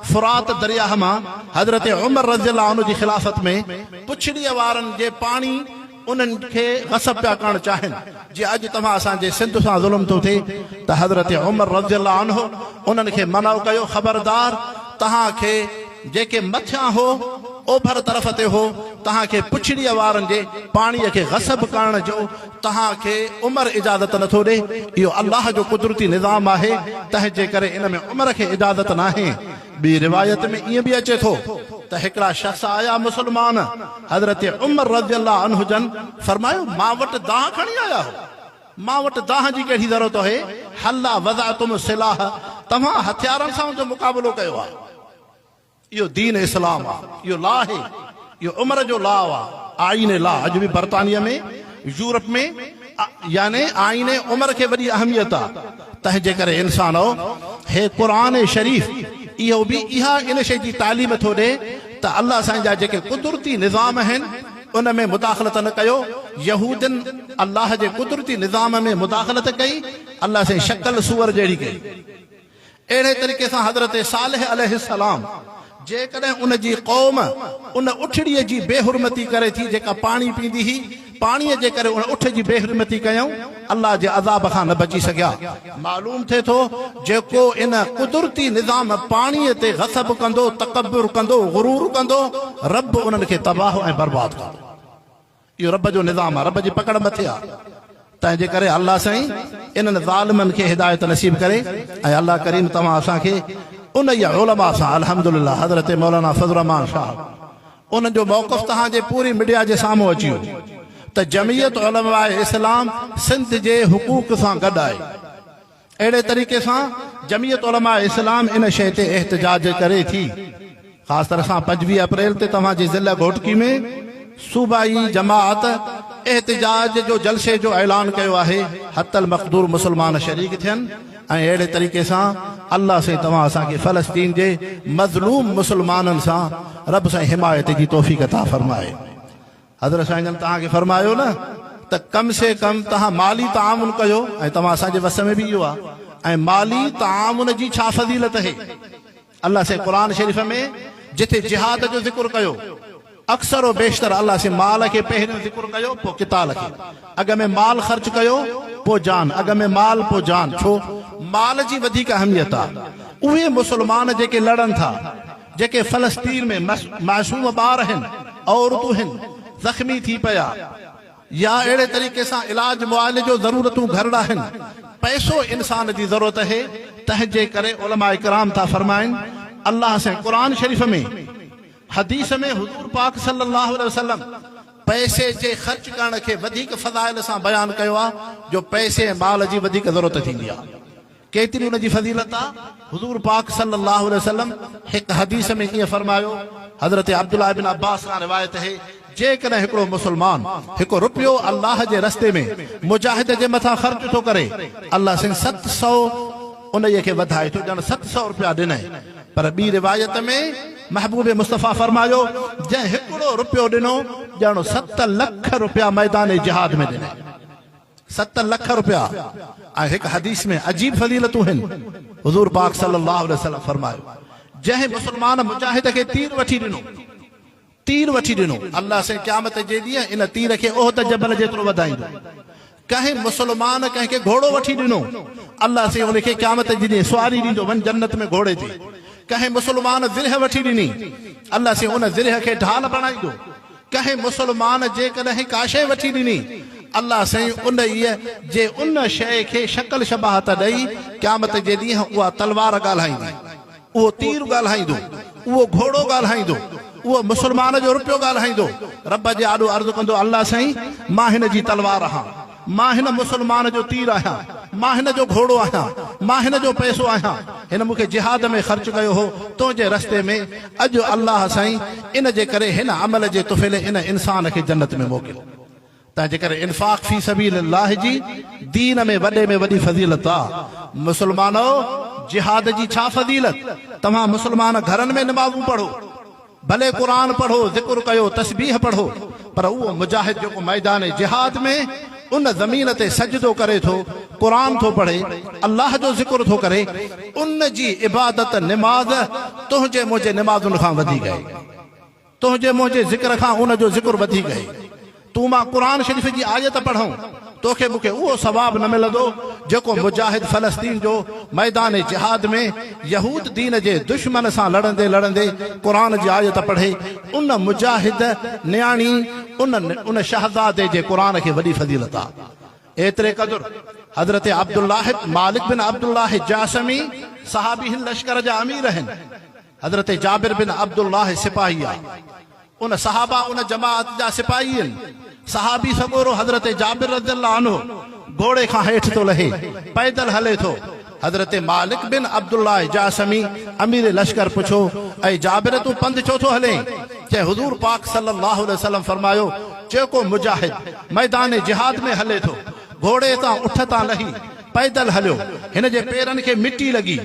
फुरात दरियाह मां हज़रत उमर रज़ियल्लाहु अन्हु जी खिलाफ़त में पुछड़ीअ वारनि जे पाणी उन्हनि खे गसब पिया करणु चाहिनि। जीअं अॼु तव्हां असांजे सिंध सां ज़ुल्म थो थिए त हज़रत उमर रज़ियल्लाहु अन्हु उन्हनि खे मना कयो, ख़बरदार तव्हांखे जेके मथियां हो ओभर तरफ़ ते हो, तव्हांखे पुछड़ीअ वारनि जे पाणीअ खे गसब करण जो तव्हांखे उमर इजाज़त नथो ॾे। इहो अल्लाह जो कुदरती निज़ाम आहे, तंहिंजे करे इन में उमर खे इजाज़त नाहे। ॿी रिवायत में ईअं बि अचे थो त हिकिड़ा शख़्स आया मुस्लमान, हज़रत उमर रज़ियल्लाहु अन्हु जन फरमायो मां वटि दाह खणी आया हो, मां वटि दाह जी कहिड़ी ज़रूरत आहे, हल्ला वज़अतुम सिलाह, तव्हां हथियारनि सां जो मुक़ाबिलो कयो आहे। इहो दीन इस्लाम आहे, इहो ला आहे, इहो उमर जो ला आहे, आईन ला। अॼु बि बर्तानिया में, यूरोप में यानी आईन उमर खे वॾी अहमियत आहे। तंहिंजे करे इंसान हे क़ुरान शरीफ़ इहो बि इहा इन शइ जी तालीम थो ॾे त अल्लाह साईं जा जेके कुदरती निज़ाम आहिनि उन में मुदाख़लत न कयो। यहूदनि अल्लाह जे कुदरती निज़ाम में मुदाख़लत कई, अल्लाह साईं शक्ल सूअर जहिड़ी कई। अहिड़े तरीक़े सां हज़रत सालेह अलैहिस्सलाम जेकॾहिं उन जी क़ौम उन उठड़ीअ जी बेहुरमती करे थी जेका पाणी पींदी हुई, पाणीअ जे करे उन उठ जी बेहुरमती कयूं, अल्लाह जे अज़ाब खां न बची सघिया। मालूम थिए थो जेको इन कुदरती निज़ाम पाणीअ ते गसब कंदो, तकब्बुर कंदो, गुरूर कंदो, रब उन्हनि खे तबाह ऐं बर्बाद कंदो। इहो रब जो निज़ाम आहे, रब जी पकड़ मथे आहे। तंहिंजे करे अल्लाह साईं इन्हनि ज़ालिमनि खे हिदायत नसीब करे ऐं अल्लाह करीम तव्हां असांखे उन ई उलमा सां अल्हम्दुलिल्लाह हज़रत मौलाना फज़ल रहमान साहब उन जो मौक़िफ़ तव्हांजे पूरी मीडिया जे साम्हूं अची वियो त जमीयत उलमा इस्लाम सिंध जे हुकूक सां गॾु आहे। अहिड़े तरीक़े सां जमीयत उलमा इस्लाम इन शइ ते एहतिजाज करे थी। ख़ासि तरह सां 25 अप्रैल ते तव्हांजी ज़िला घोटकी में सूबाई जमाअत एहतिजाज जो जलसे जो ऐलान कयो आहे हतल मक़दूर मुसलमान शरीक थियनि ऐं अहिड़े तरीक़े सां अल्लाह से तव्हां असांखे फ़लस्तीन जे मज़लूम मुसलमाननि सां रब सां हिमायत जी तौफ़ीक़ अता फरमाए। हज़रत साईं जन तव्हांखे फरमायो न त कम से कम तव्हां माली तामुन कयो ऐं तव्हां असांजे वस में बि इहो आहे ऐं माली तामुन जी छा फ़ज़ीलत आहे। अल्लाह से क़ुरान शरीफ़ में जिथे जिहाद जो ज़िक्र कयो अक्सर और बेशतर अल्लाह से माल के पहिरियों ज़िक्र कयो पोइ क़िताल खे। अॻ में माल ख़र्च कयो पोइ जान, अॻ में माल पोइ जान। छो माल जी वधीक अहमियत आहे। उहे मुसलमान जेके लड़नि था, जेके फ़लस्तीन में मासूम ॿार आहिनि, औरतूं आहिनि, ज़ख़्मी थी पिया या अहिड़े तरीक़े सां इलाज मुआले जो ज़रूरतूं घरड़ा आहिनि, पैसो इंसान जी ज़रूरत आहे। तंहिंजे करे उलमा इकराम था फरमाइनि अल्लाह से क़ुरान शरीफ़ में हदीस में हुज़ूर पाक सल्लल्लाहु अलैहि वसल्लम पैसे जे ख़र्च करण खे वधीक फ़ज़ाइल सां बयान कयो आहे जो पैसे ऐं माल जी वधीक ज़रूरत थींदी आहे। केतिरी उन जी फ़ज़ीलत आहे। हुज़ूर पाक सल्लल्लाहु अलैहि वसल्लम हिकु हदीस में कीअं फरमायो, हज़रत अब्दुल्लाह बिन अब्बास खां रिवायत है, जेकॾहिं हिकिड़ो मुसलमान हिकु रुपयो अल्लाह जे रस्ते में मुजाहिद जे मथां ख़र्च थो करे, अल्लाह से 700 उन खे वधाए थो, ॼण 700 रुपया ॾिनई। पर ॿी रिवायत में महबूब मुस्तफ़ा फरमायो जंहिं हिकिड़ो रुपयो ॾिनो ॼण 7 लख रुपया मैदान जिहाद में ॾिनई। 7 लख रुपया। ऐं हिकु हदीस में अजीब फ़ज़ीलतूं आहिनि। हुज़ूर पाक सल्लल्लाहु अलैहि वसल्लम फरमायो जंहिं मुसलमान मुजाहिद खे तीर वठी ॾिनो, अल्लाह से क़यामत जे ॾींहुं इन तीर खे ओहद जबल जेतिरो वधाईंदो। कंहिं मुसलमान कंहिंखे घोड़ो वठी ॾिनो, अल्लाह से उनखे क़यामत जे ॾींहुं सुवारी ॾींदो, वञ जन्नत में घोड़े ते। कंहिं मुसलमान ज़िरह वठी ॾिनी, अल्लाह से उन ज़िरह खे ढाल बणाईंदो। कंहिं मुसलमान जेकॾहिं का शइ वठी ॾिनी, अल्लाह साईं उन जे उन शइ खे शक्ल शबाहत ॾेई क़यामत जे ॾींहुं उहा तलवार ॻाल्हाईंदी, उहो तीर ॻाल्हाईंदो, उहो घोड़ो ॻाल्हाईंदो, उहो मुसलमान जो रुपयो ॻाल्हाईंदो। रब जे आॾो अर्ज़ु कंदो अल्लाह साईं मां हिन जी तलवार आहियां, मां हिन मुसलमान जो तीर आहियां, मां हिन जो घोड़ो आहियां, मां हिन जो पैसो आहियां। हिन मूंखे जिहाद में ख़र्च कयो हो तुंहिंजे रस्ते में। अॼु अल्लाह साईं इन जे करे हिन अमल जे तुफ़िले इन इंसान खे जन्नत में मोकिलियो। तंहिंजे करे इन्फ़ाक़ फी सबीलिल्लाह जी दीन में वॾे में वॾी फ़ज़ीलत आहे। मुसलमानो जिहाद जी छा फ़ज़ीलत। तव्हां मुसलमान घरनि में नमाज़ूं पढ़ो, भले क़ुरान पढ़ो, ज़िक्र कयो, तस्बीह पढ़ो, पर उहो मुजाहिद जेको मैदान जिहाद में उन ज़मीन ते सजदो करे थो, क़ुरान थो पढ़े, अल्लाह जो ज़िक्र थो करे, उन जी इबादत निमाज़ तुंहिंजे मुंहिंजे निमाज़ुनि खां वधीक आहे। तुंहिंजे मुंहिंजे ज़िक्र खां उन जो ज़िक्र वधीक आहे। तूं मां क़ुरान शरीफ़ जी आयत पढ़ूं, तोखे मूंखे उहो सवाब न मिलंदो जेको मुजाहिद फ़लस्तीन जो मैदान जिहाद में यहूद दीन जे दुश्मन सां लड़ंदे लड़ंदे क़ुरान जी आयत पढ़े। उन मुजाहिद न्याणी उन शहज़ादे जे क़ुरान खे वॾी फ़ज़ीलत आहे। एतिरे क़दुरु हज़रत अब्दुल्लाह मालिक बिन अब्दुल्लाह जासमी सहाबी लश्कर जा अमीर आहिनि। हज़रत जाबिर बिन अब्दुल्लाह सिपाही आहे, उन सहाबा उन जमात जा सिपाही आहिनि। सहाबी सगोरो हज़रत जाबिर रज़ियल्लाहु अन्हु घोड़े खां हेठि थो लहे, पैदल हले थो। हज़रत मालिक बिन अब्दुल्लाह जासमी अमीर लश्कर पुछो ऐं जाबिर तूं पंधु छो थो हले? चए हुज़ूर पाक सल्लल्लाहु अलैहि वसल्लम फरमायो जेको मुजाहिद मैदान जिहाद में हले थो, घोड़े तां उठ तां लही पैदल हलियो, हिन जे पेरनि खे मिटी लगी,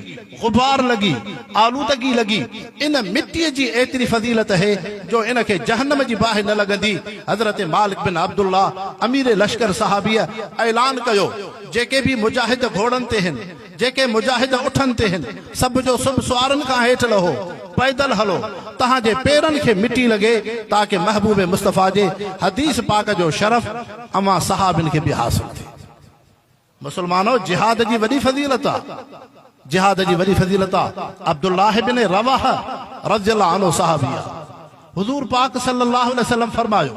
गुबार लगी, आलूदगी लगी, इन मिट्टीअ जी एतिरी फ़ज़ीलत है जो इन खे जहन्नम जी बाहि न लॻंदी। हज़रत मालिक बिन अब्दुल्लाह अमीर लश्कर सहाबीअ ऐलान कयो जेके भी मुजाहिद घोड़नि ते आहिनि, जेके मुजाहिद उठनि ते आहिनि, सभ जो सभु सुवारनि खां हेठि लहो, पैदल हलो, तव्हांजे पेरनि खे मिटी लॻे ताकि महबूब मुस्तफ़ा जे हदीस पाक जो शरफ़ अमा सहाबिन खे बि हासिल थिए। मुसलमानो जिहाद जी वॾी फ़ज़ीलत आहे, जिहाद जी वॾी फ़ज़ीलत आहे। अब्दुल्लाह बिन रवाहा रज़ियल्लाहु अन्हु सहाबी आहे। हुज़ूर पाक सल्लल्लाहु अलैहि वसल्लम फरमायो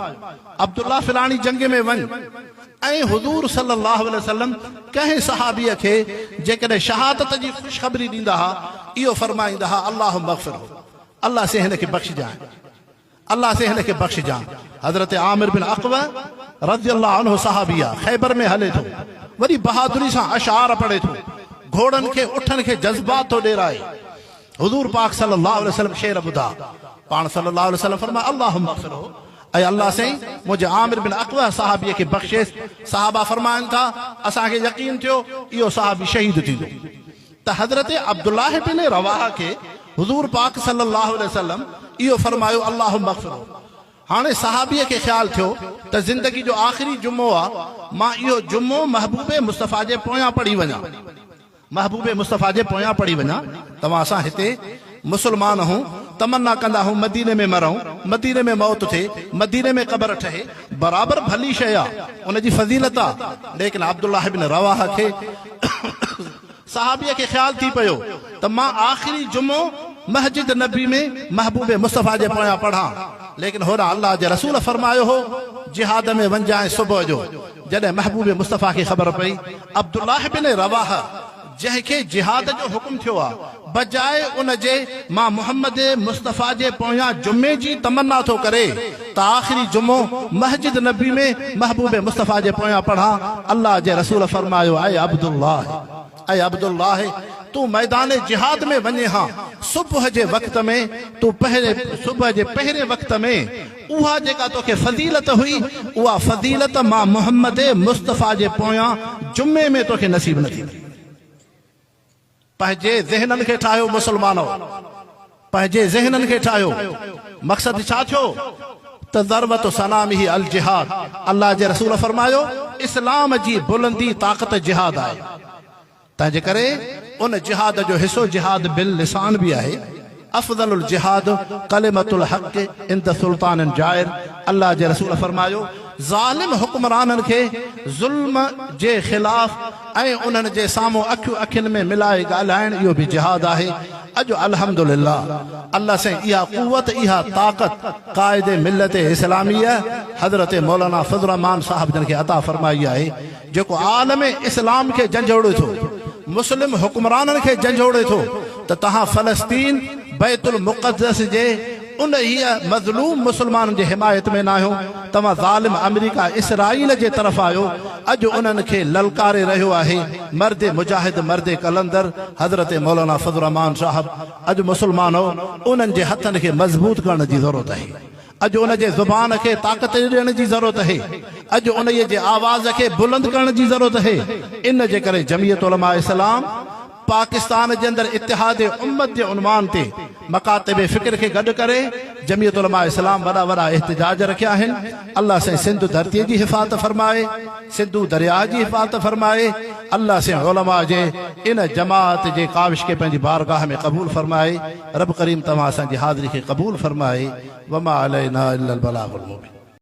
अब्दुल्लाह फिलानी जंग में वञ, ऐं हुज़ूर सल्लल्लाहु अलैहि वसल्लम कंहिं सहाबीअ खे जेकॾहिं शहादत जी ख़ुशख़बरी ॾींदा हा, इहो फरमाईंदा हा अल्लाहुम्मा मग़फ़िर, अल्लाह से हिन खे बख़्शिजांइ, अल्लाह से हिन खे बख़्शिजांइ। हज़रत आमिर बिन अक़वा रज़ियल्लाहु अन्हु सहाबी आहे, ख़ैबर में हले थो, वरी बहादुरी सां अशार पढ़े थो, घोड़नि खे उठनि खे जज़्बात थो ॾेराए। हुज़ूर पाक सल्लल्लाहु अलैहि वसल्लम शेर ॿुधा, पाण सल्लल्लाहु अलैहि वसल्लम फरमाया अल्लाहुम्मा मग़फ़िर, ऐं अल्लाह साईं मुंहिंजे आमिर बिन अक़वा सहाबीअ खे बख़्शिश। सहाबा फरमाइनि था असांखे यकीन थियो इहो सहाबी शहीद थींदो। त हज़रत अब्दुल्लाह बिन रवाहा खे हुज़ूर पाक सल्लल्लाहु अलैहि वसल्लम इहो फरमायो अल्लाहुम्मा अग़फ़िरहु। हाणे सहाबीअ खे ख़्यालु थियो त ज़िंदगी जो आख़िरी जुमो आहे, मां इहो जुमो महबूबे मुस्तफ़ा जे पोयां पढ़ी वञा, महबूबे मुस्तफ़ा जे पोयां पढ़ी वञा। तव्हां असां हिते मुसलमान हूं, तमन्ना कंदा हूं मदीने में मरूं, मदीने में मौत थिए, मदीने में क़ब्र ठहे, बराबर भली शइ आहे, उनजी फज़ीलत आहे। लेकिन अब्दुल्लाह बिन रवाहा खे सहाबीअ खे ख़्याल थी पियो त मां आख़िरी जुमो मस्जिद नबी में महबूबे मुस्तफ़ा जे पोयां पढ़ां। लेकिन होॾां अल्लाह जे रसूल फरमायो हो जिहाद में वञजांइ सुबुह जो। जॾहिं महबूबे मुस्तफ़ा खे ख़बर पई अब्दुल्लाह बिन रवाहा जंहिंखे जिहाद जो हुकुम थियो आहे, बजाए उन जे मां मोहम्मद मुस्तफ़ा जे पोयां जुमे जी तमन्ना थो करे त आख़िरी जुमो मस्जिद नबी में महबूबे मुस्तफ़ा जे पोयां पढ़ां, अल्लाह जे रसूल फरमायो ऐ अब्दुल्लाह तू मैदान जिहाद में वञे हां, सुबुह जे वक़्त में तू सुबुह जे पहिरें वक़्त में उहा जेका तोखे फज़ीलत हुई उहा फज़ीलत मां मोहम्मद मुस्तफ़ा जे पोयां जुमे में तोखे नसीब न थींदी। पंहिंजे ज़हननि खे ठाहियो मुसलमानो, पंहिंजे ज़हननि खे ठाहियो। मक़सद छा थियो त ज़रबत सनामिही अल जिहाद। अल्लाह जे रसूल फरमायो इस्लाम जी बुलंदी ताक़त जिहाद आहे। तंहिंजे करे उन जिहाद जो हिसो जिहाद बिल लिसान भी आहे। अफ़ज़लुल जिहाद कलिमतुल हक़ इंद सुल्तानिन जाइर। अल्लाह जे रसूल फरमायो ज़ालिम हुक्मराननि खे ज़ुल्म जे ख़िलाफ़ ऐं उन्हनि जे साम्हूं अखियूं अखियुनि में मिलाए ॻाल्हाइण इहो बि जिहाद आहे। अॼु अल्हम्दुलिल्लाह अल्लाह से इहा क़ुव्वत इहा ताक़त क़ाइदे मिल्लत इस्लामिया हज़रत मौलाना फज़लुर रहमान साहब जन खे अता फरमाई आहे, जेको आलम इस्लाम खे झंझोड़े थो, मुस्लिम हुक्मराननि खे झंझोड़े थो त तव्हां फ़लस्तीन बैतुल मुक़द्दस जे उन हीअ मज़लूम मुसलमाननि जे हिमायत में न आहियो, तव्हां ज़ालिम अमेरिका इसराइल जे तरफ़ आहियो। अॼु उन्हनि खे ललकारे रहियो आहे मर्द मुजाहिद मर्द कलंदर हज़रत मौलाना फज़लुर रहमान साहब। अॼु मुसलमानो उन्हनि जे हथनि खे मज़बूत करण जी ज़रूरत आहे। अॼु उन जे ज़ुबान खे ताक़त ॾियण जी ज़रूरत आहे। अॼु उन जे आवाज़ खे बुलंद करण जी ज़रूरत आहे। इन जे करे जमीयत उलमा इस्लाम पाकिस्तान जे अंदरि इत्तिहाद उम्मत जे उन्वान ते मकातिब फ़िक्र खे गॾु करे जमीयत उलमा इस्लाम वॾा वॾा एहतिजाज रखिया आहिनि। अल्लाह से सिंधु धरतीअ जी हिफ़ाज़त फरमाए, सिंधु दरिया जी हिफ़ाज़त फरमाए। अल्लाह से उलमा जे इन जमात जे काविश खे पंहिंजी बारगाह में क़बूल फरमाए। रब करीम तव्हां असांजी हाज़िरी खे क़बूल फरमाए। वमा अलैना इल्लल बलागुल मुबीन।